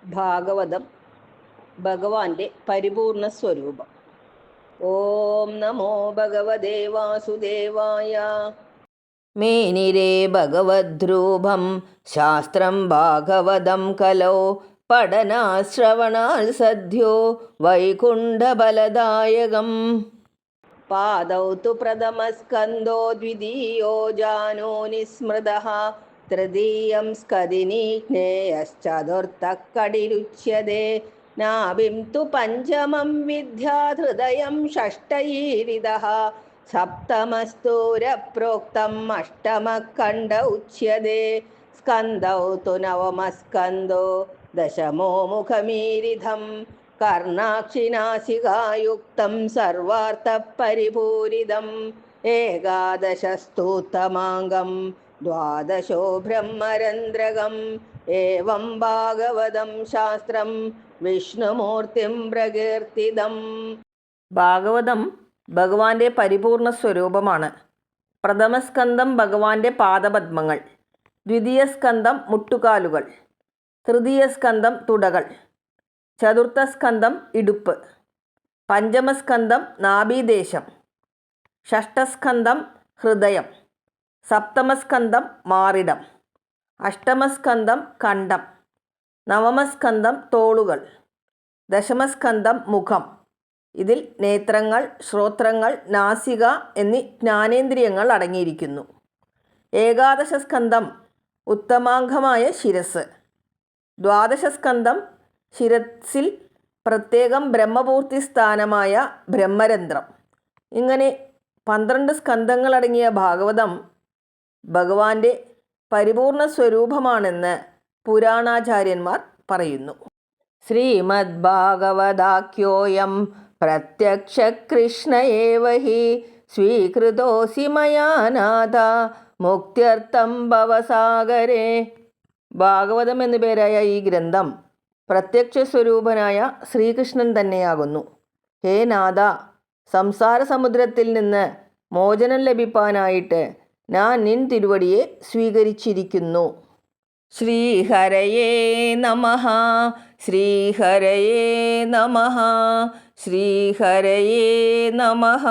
ഭാഗവതം ഭഗവാന്റെ പരിപൂർണ സ്വരൂപം. ഓം നമോ ഭഗവതേ വാസുദേവായ. മേനിരേ ഭഗവദ്രൂപം ശാസ്ത്രം ഭാഗവതം കലോ പഠനാശ്രവണാൽ സദ്യോ വൈകുണ്ഠബലദായകം. പാദൗ തു പ്രഥമസ്കന്ധോ ദ്വിതീയോ ജാനോ നിസ്മൃതഃ തൃതീയം സ്കദിനീജ്ഞേയശ്ചതുർത്ഥഃ കടിരുച്യതേ. നാഭിം തു പഞ്ചമം വിദ്യാഹൃദയം ഷഷ്ടൈരിതഃ സപ്തമസ്തൂരപ്രോക്തം അഷ്ടമഃ ഖണ്ഡ ഉച്യതേ. സ്കന്ധൗ തു നവമസ്കന്ധോ ദശമോ മുഖമീരിതം കർണാക്ഷിനാസികായുക്തം സർവാർത്ഥപരിപൂരിതം. ഏകാദശസ്തൂത്തമാംഗം ദ്വാദശോ ബ്രഹ്മരന്ധ്രകം. ഏവം ഭാഗവതം ശാസ്ത്രം വിഷ്ണുമൂർത്തിം പ്രകീർത്തിതം. ഭാഗവതം ഭഗവാന്റെ പരിപൂർണ സ്വരൂപമാണ്. പ്രഥമസ്കന്ധം ഭഗവാന്റെ പാദപദ്മങ്ങൾ, ദ്വിതീയസ്കന്ധം മുട്ടുകാലുകൾ, തൃതീയസ്കന്ധം തുടകൾ, ചതുർത്ഥസ്കന്ധം ഇടുപ്പ്, പഞ്ചമസ്കന്ധം നാഭീദേശം, ഷഷ്ടസ്കന്ധം ഹൃദയം, സപ്തമസ്കന്ധം മാറിടം, അഷ്ടമസ്കന്ധം കണ്ഠം, നവമസ്കന്ധം തോളുകൾ, ദശമസ്കന്ധം മുഖം. ഇതിൽ നേത്രങ്ങൾ, ശ്രോത്രങ്ങൾ, നാസിക എന്നീ ജ്ഞാനേന്ദ്രിയങ്ങൾ അടങ്ങിയിരിക്കുന്നു. ഏകാദശസ്കന്ധം ഉത്തമാംഗമായ ശിരസ്, ദ്വാദശസ്കന്ധം ശിരസിൽ പ്രത്യേകം ബ്രഹ്മപൂർത്തി സ്ഥാനമായ ബ്രഹ്മരന്ധ്രം. ഇങ്ങനെ 12 സ്കന്ധങ്ങളടങ്ങിയ ഭാഗവതം ഭഗവാന്റെ പരിപൂർണ സ്വരൂപമാണെന്ന് പുരാണാചാര്യന്മാർ പറയുന്നു. ശ്രീമദ് ഭാഗവതാഖ്യോയം പ്രത്യക്ഷ കൃഷ്ണ ഏവ ഹി സ്വീകൃതോസി മയാ നാഥ മുക്ത്യർത്ഥം ഭവസാഗരേ. ഭാഗവതം എന്നു പേരായ ഈ ഗ്രന്ഥം പ്രത്യക്ഷ സ്വരൂപനായ ശ്രീകൃഷ്ണൻ തന്നെയാകുന്നു. ഹേ നാഥ, സംസാര സമുദ്രത്തിൽ നിന്ന് മോചനം ലഭിക്കാനായിട്ട് ഞാൻ നിൻ തിരുവടിയെ സ്വീകരിച്ചിരിക്കുന്നു. ശ്രീഹരയേ നമഃ. ശ്രീഹരയേ നമഃ. ശ്രീഹരയേ നമഃ.